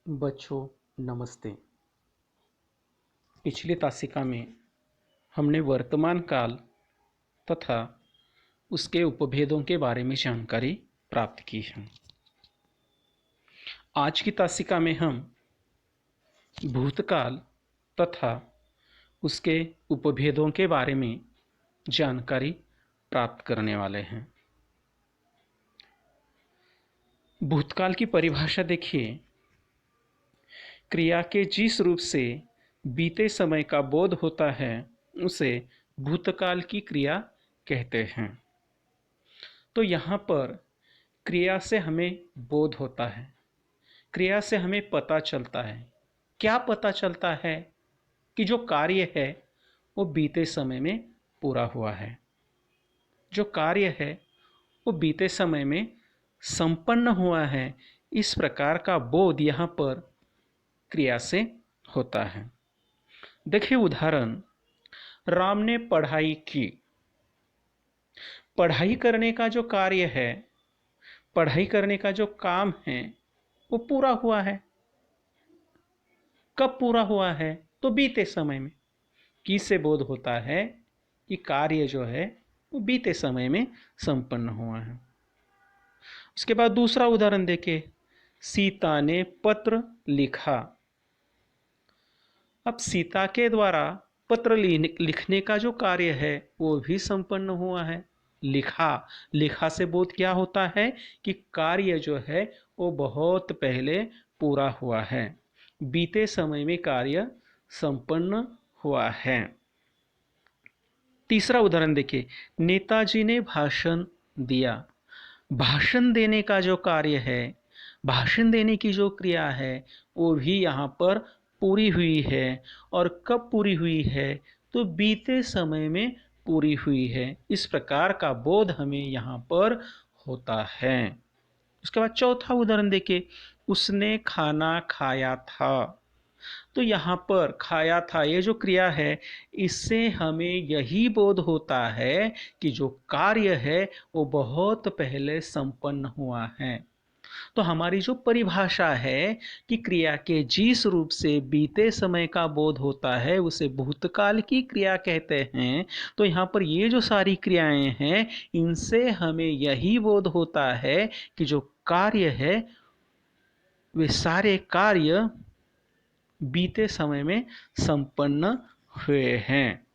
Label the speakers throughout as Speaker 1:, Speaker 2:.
Speaker 1: बच्चों नमस्ते। पिछली तासिका में हमने वर्तमान काल तथा उसके उपभेदों के बारे में जानकारी प्राप्त की है। आज की तासिका में हम भूतकाल तथा उसके उपभेदों के बारे में जानकारी प्राप्त करने वाले हैं। भूतकाल की परिभाषा देखिए, क्रिया के जिस रूप से बीते समय का बोध होता है उसे भूतकाल की क्रिया कहते हैं। तो यहाँ पर क्रिया से हमें बोध होता है, क्रिया से हमें पता चलता है। क्या पता चलता है? कि जो कार्य है वो बीते समय में पूरा हुआ है, जो कार्य है वो बीते समय में संपन्न हुआ है। इस प्रकार का बोध यहाँ पर क्रिया से होता है। देखिए उदाहरण, राम ने पढ़ाई की। पढ़ाई करने का जो कार्य है, पढ़ाई करने का जो काम है वो पूरा हुआ है। कब पूरा हुआ है? तो बीते समय में। किससे बोध होता है कि कार्य जो है वो बीते समय में संपन्न हुआ है। उसके बाद दूसरा उदाहरण देखें, सीता ने पत्र लिखा। अब सीता के द्वारा पत्र लिखने का जो कार्य है वो भी संपन्न हुआ है। लिखा से बोध क्या होता है कि कार्य जो है वो बहुत पहले पूरा हुआ है, बीते समय में कार्य संपन्न हुआ है। तीसरा उदाहरण देखिए, नेताजी ने भाषण दिया। भाषण देने का जो कार्य है, भाषण देने की जो क्रिया है वो भी यहाँ पर पूरी हुई है। और कब पूरी हुई है? तो बीते समय में पूरी हुई है। इस प्रकार का बोध हमें यहाँ पर होता है। उसके बाद चौथा उदाहरण देखिए, उसने खाना खाया था। तो यहाँ पर खाया था ये जो क्रिया है, इससे हमें यही बोध होता है कि जो कार्य है वो बहुत पहले संपन्न हुआ है। तो हमारी जो परिभाषा है कि क्रिया के जिस रूप से बीते समय का बोध होता है उसे भूतकाल की क्रिया कहते हैं। तो यहाँ पर ये जो सारी क्रियाएं हैं इनसे हमें यही बोध होता है कि जो कार्य है वे सारे कार्य बीते समय में संपन्न हुए हैं।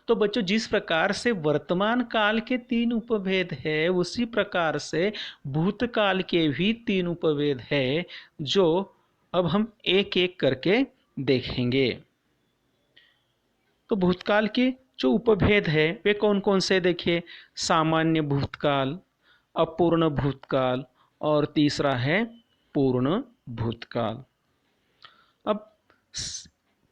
Speaker 1: तो बच्चों, जिस प्रकार से वर्तमान काल के 3 उपभेद है उसी प्रकार से भूतकाल के भी 3 उपभेद है, जो अब हम एक एक करके देखेंगे। तो भूतकाल के जो उपभेद है वे कौन कौन से देखिए, सामान्य भूतकाल, अपूर्ण भूतकाल और तीसरा है पूर्ण भूतकाल। अब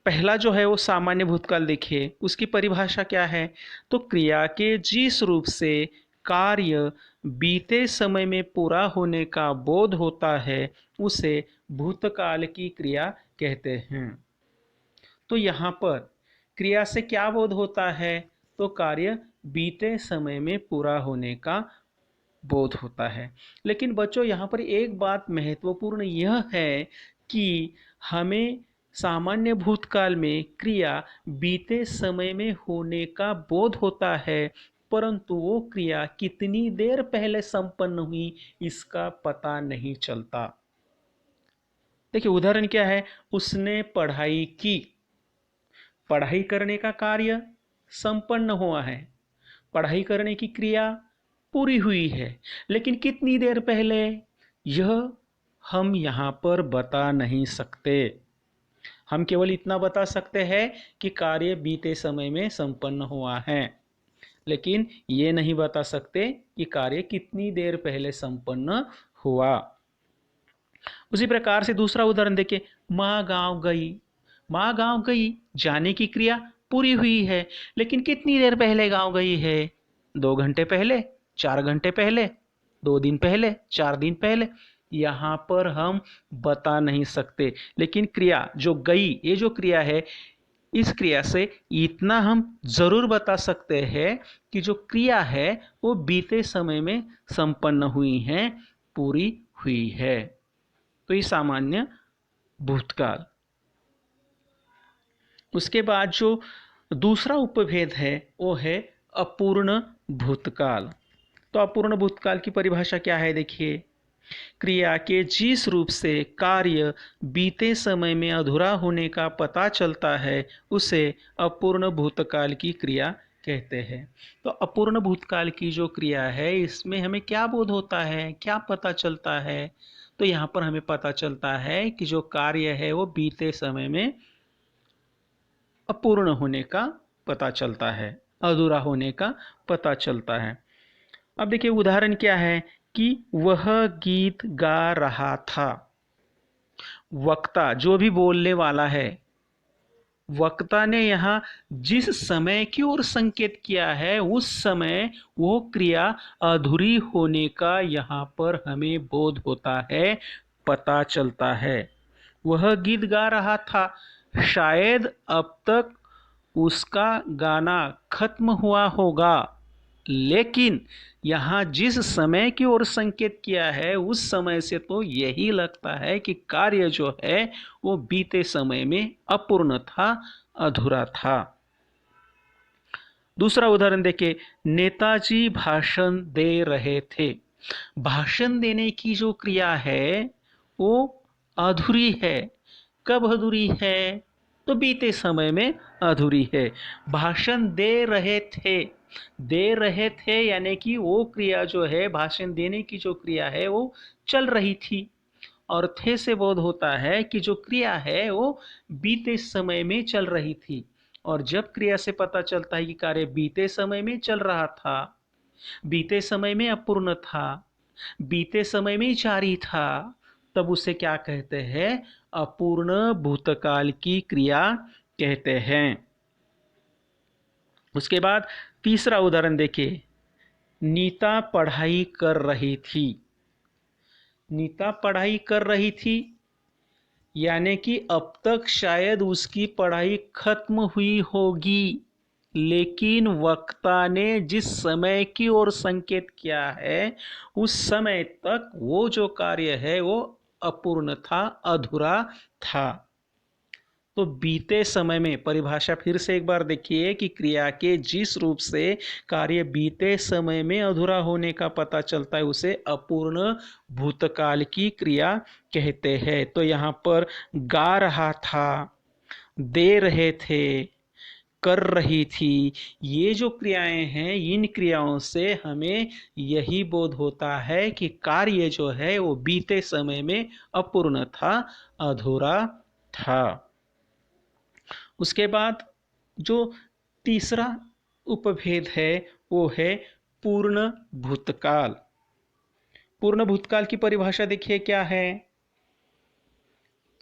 Speaker 1: पहला जो है वो सामान्य भूतकाल देखिए, उसकी परिभाषा क्या है? तो क्रिया के जिस रूप से कार्य बीते समय में पूरा होने का बोध होता है उसे भूतकाल की क्रिया कहते हैं। तो यहाँ पर क्रिया से क्या बोध होता है? तो कार्य बीते समय में पूरा होने का बोध होता है। लेकिन बच्चों, यहाँ पर एक बात महत्वपूर्ण यह है कि हमें सामान्य भूतकाल में क्रिया बीते समय में होने का बोध होता है, परंतु वो क्रिया कितनी देर पहले संपन्न हुई इसका पता नहीं चलता। देखिए उदाहरण क्या है, उसने पढ़ाई की। पढ़ाई करने का कार्य संपन्न हुआ है, पढ़ाई करने की क्रिया पूरी हुई है, लेकिन कितनी देर पहले यह हम यहाँ पर बता नहीं सकते। हम केवल इतना बता सकते हैं कि कार्य बीते समय में संपन्न हुआ है, लेकिन ये नहीं बता सकते कि कार्य कितनी देर पहले संपन्न हुआ। उसी प्रकार से दूसरा उदाहरण देखिए, माँ गांव गई। माँ गांव गई, जाने की क्रिया पूरी हुई है, लेकिन कितनी देर पहले गांव गई है? 2 घंटे पहले, 4 घंटे पहले, 2 दिन पहले, 4 दिन पहले। यहाँ पर हम बता नहीं सकते, लेकिन क्रिया जो गई, ये जो क्रिया है, इस क्रिया से इतना हम जरूर बता सकते हैं कि जो क्रिया है वो बीते समय में संपन्न हुई है, पूरी हुई है। तो ये सामान्य भूतकाल। उसके बाद जो दूसरा उपभेद है वो है अपूर्ण भूतकाल। तो अपूर्ण भूतकाल की परिभाषा क्या है, देखिए, क्रिया के जिस रूप से कार्य बीते समय में अधूरा होने का पता चलता है उसे अपूर्ण भूतकाल की क्रिया कहते हैं। तो अपूर्ण भूतकाल की जो क्रिया है इसमें हमें क्या बोध होता है, क्या पता चलता है? तो यहाँ पर हमें पता चलता है कि जो कार्य है वो बीते समय में अपूर्ण होने का पता चलता है, अधूरा होने का पता चलता है। अब देखिए उदाहरण क्या है कि वह गीत गा रहा था। वक्ता जो भी बोलने वाला है, वक्ता ने यहाँ जिस समय की ओर संकेत किया है उस समय वो क्रिया अधूरी होने का यहाँ पर हमें बोध होता है, पता चलता है। वह गीत गा रहा था, शायद अब तक उसका गाना खत्म हुआ होगा, लेकिन यहाँ जिस समय की ओर संकेत किया है उस समय से तो यही लगता है कि कार्य जो है वो बीते समय में अपूर्ण था, अधूरा था। दूसरा उदाहरण देखिए, नेताजी भाषण दे रहे थे। भाषण देने की जो क्रिया है वो अधूरी है। कब अधूरी है? तो बीते समय में अधूरी है। भाषण दे रहे थे, दे रहे थे यानी कि वो क्रिया जो है, भाषण देने की जो क्रिया है वो चल रही थी, और थे से बोध होता है कि जो क्रिया है वो बीते समय में चल रही थी। और जब क्रिया से पता चलता है कि कार्य बीते समय में चल रहा था, बीते समय में अपूर्ण था, बीते समय में जारी था, तब उसे क्या कहते हैं? अपूर्ण भूतकाल की क्रिया कहते हैं। उसके बाद तीसरा उदाहरण देखिए, नीता पढ़ाई कर रही थी। नीता पढ़ाई कर रही थी यानी कि अब तक शायद उसकी पढ़ाई खत्म हुई होगी, लेकिन वक्ता ने जिस समय की ओर संकेत किया है उस समय तक वो जो कार्य है वो अपूर्ण था, अधूरा था। तो बीते समय में, परिभाषा फिर से एक बार देखिए कि क्रिया के जिस रूप से कार्य बीते समय में अधूरा होने का पता चलता है उसे अपूर्ण भूतकाल की क्रिया कहते हैं। तो यहाँ पर गा रहा था, दे रहे थे, कर रही थी, ये जो क्रियाएं हैं इन क्रियाओं से हमें यही बोध होता है कि कार्य जो है वो बीते समय में अपूर्ण था, अधूरा था। उसके बाद जो तीसरा उपभेद है वो है पूर्ण भूतकाल। पूर्ण भूतकाल की परिभाषा देखिए क्या है,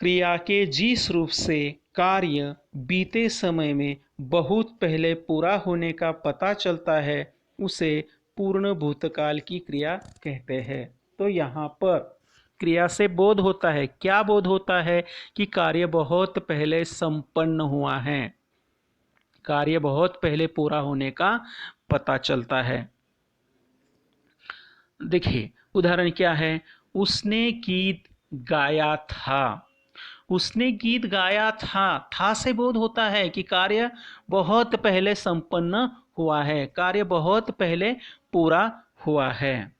Speaker 1: क्रिया के जिस रूप से कार्य बीते समय में बहुत पहले पूरा होने का पता चलता है उसे पूर्ण भूतकाल की क्रिया कहते हैं। तो यहाँ पर क्रिया से बोध होता है, क्या बोध होता है? कि कार्य बहुत पहले संपन्न हुआ है, कार्य बहुत पहले पूरा होने का पता चलता है। देखिए उदाहरण क्या है, उसने गीत गाया था। उसने गीत गाया था से बोध होता है कि कार्य बहुत पहले संपन्न हुआ है, कार्य बहुत पहले पूरा हुआ है।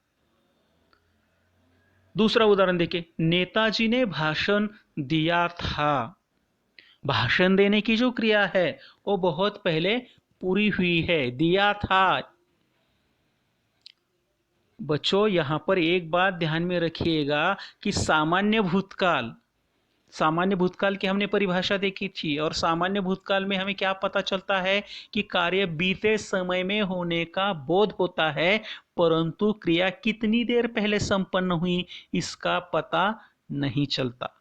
Speaker 1: दूसरा उदाहरण देखिए, नेताजी ने भाषण दिया था। भाषण देने की जो क्रिया है वो बहुत पहले पूरी हुई है, दिया था। बच्चों यहाँ पर एक बात ध्यान में रखिएगा कि सामान्य भूतकाल की हमने परिभाषा देखी थी, और सामान्य भूतकाल में हमें क्या पता चलता है कि कार्य बीते समय में होने का बोध होता है, परंतु क्रिया कितनी देर पहले संपन्न हुई इसका पता नहीं चलता।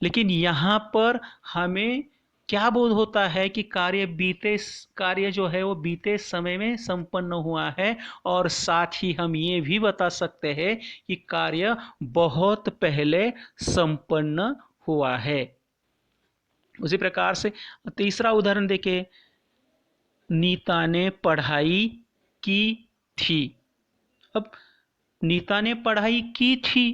Speaker 1: लेकिन यहाँ पर हमें क्या बोध होता है कि कार्य जो है वो बीते समय में संपन्न हुआ है, और साथ ही हम ये भी बता सकते हैं कि कार्य बहुत पहले संपन्न हुआ है। उसी प्रकार से तीसरा उदाहरण देखें, नीता ने पढ़ाई की थी। अब नीता ने पढ़ाई की थी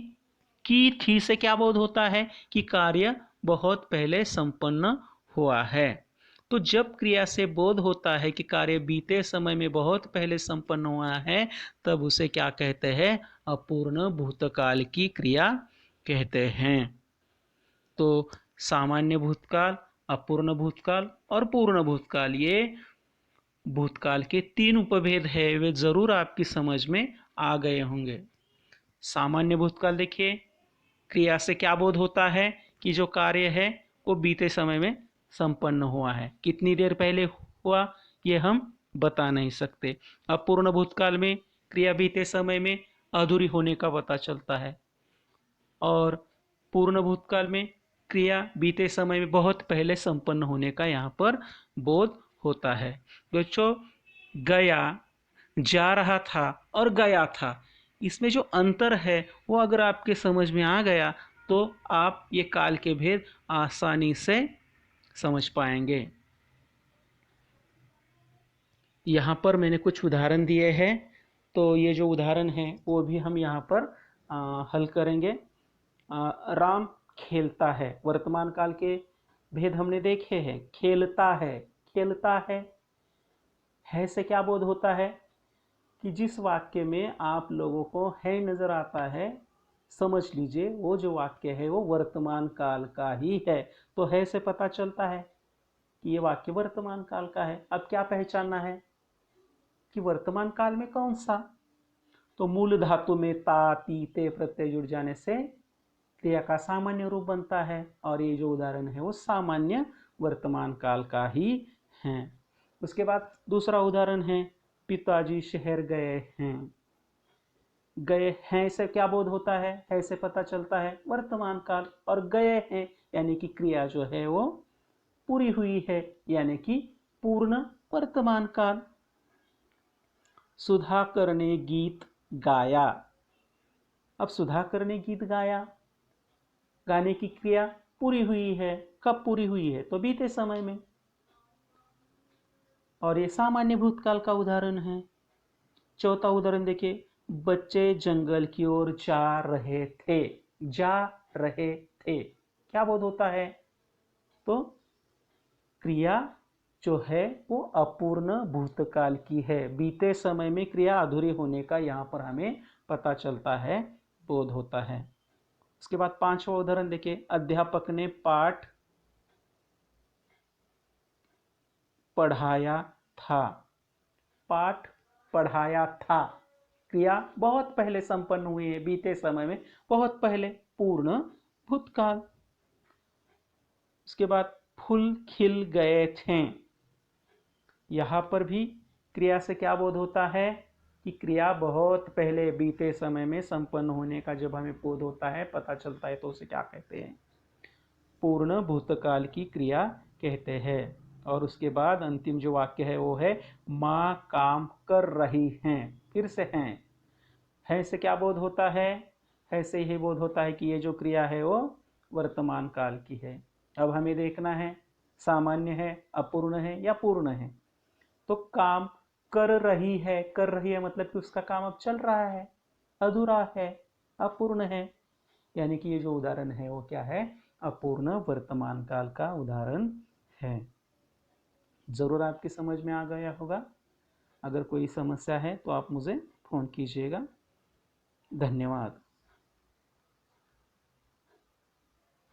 Speaker 1: की थी से क्या बोध होता है कि कार्य बहुत पहले संपन्न हुआ है। तो जब क्रिया से बोध होता है कि कार्य बीते समय में बहुत पहले संपन्न हुआ है, तब उसे क्या कहते हैं? अपूर्ण भूतकाल की क्रिया कहते हैं। तो सामान्य भूतकाल, अपूर्ण भूतकाल और पूर्ण भूतकाल, ये भूतकाल के 3 उपभेद है, वे जरूर आपकी समझ में आ गए होंगे। सामान्य भूतकाल देखिए, क्रिया से क्या बोध होता है कि जो कार्य है वो बीते समय में संपन्न हुआ है। कितनी देर पहले हुआ ये हम बता नहीं सकते। अपूर्ण भूतकाल में क्रिया बीते समय में अधूरी होने का पता चलता है, और पूर्ण भूतकाल में क्रिया बीते समय में बहुत पहले संपन्न होने का यहाँ पर बोध होता है। बच्चों, गया, जा रहा था और गया था, इसमें जो अंतर है वो अगर आपके समझ में आ गया तो आप ये काल के भेद आसानी से समझ पाएंगे। यहाँ पर मैंने कुछ उदाहरण दिए हैं, तो ये जो उदाहरण हैं वो भी हम यहाँ पर हल करेंगे। राम खेलता है, वर्तमान काल के भेद हमने देखे हैं। खेलता है, खेलता है से क्या बोध होता है कि जिस वाक्य में आप लोगों को है नजर आता है, समझ लीजिए वो जो वाक्य है वो वर्तमान काल का ही है। तो है से पता चलता है कि ये वाक्य वर्तमान काल का है। अब क्या पहचानना है कि वर्तमान काल में कौन सा? तो मूल धातु में ता, ती, ते प्रत्यय जुड़ जाने से क्रिया का सामान्य रूप बनता है, और ये जो उदाहरण है वो सामान्य वर्तमान काल का ही है। उसके बाद दूसरा उदाहरण है, पिताजी शहर गए हैं। गए हैं से क्या बोध होता है से पता चलता है वर्तमान काल, और गए हैं यानी कि क्रिया जो है वो पूरी हुई है, यानी कि पूर्ण वर्तमान काल। सुधाकर ने गीत गाया। अब सुधाकर ने गीत गाया, गाने की क्रिया पूरी हुई है। कब पूरी हुई है? तो बीते समय में, और ये सामान्य भूतकाल का उदाहरण है। चौथा उदाहरण देखिए, बच्चे जंगल की ओर जा रहे थे। जा रहे थे क्या बोध होता है? तो क्रिया जो है वो अपूर्ण भूतकाल की है, बीते समय में क्रिया अधूरी होने का यहाँ पर हमें पता चलता है, बोध होता है। उसके बाद पांचवा उदाहरण देखिए, अध्यापक ने पाठ पढ़ाया था। पाठ पढ़ाया था, क्रिया बहुत पहले संपन्न हुई है, बीते समय में बहुत पहले, पूर्ण भूतकाल। उसके बाद फूल खिल गए थे। यहां पर भी क्रिया से क्या बोध होता है कि क्रिया बहुत पहले बीते समय में संपन्न होने का जब हमें बोध होता है, पता चलता है, तो उसे क्या कहते हैं? पूर्ण भूतकाल की क्रिया कहते हैं। और उसके बाद अंतिम जो वाक्य है वो है, माँ काम कर रही हैं। फिर से है से क्या बोध होता है से यही बोध होता है कि ये जो क्रिया है वो वर्तमान काल की है। अब हमें देखना है सामान्य है, अपूर्ण है या पूर्ण है। तो काम कर रही है मतलब कि उसका काम अब चल रहा है, अधूरा है, अपूर्ण है, यानी कि ये जो उदाहरण है वो क्या है? अपूर्ण वर्तमान काल का उदाहरण है। जरूर आपकी समझ में आ गया होगा। अगर कोई समस्या है तो आप मुझे फोन कीजिएगा। धन्यवाद।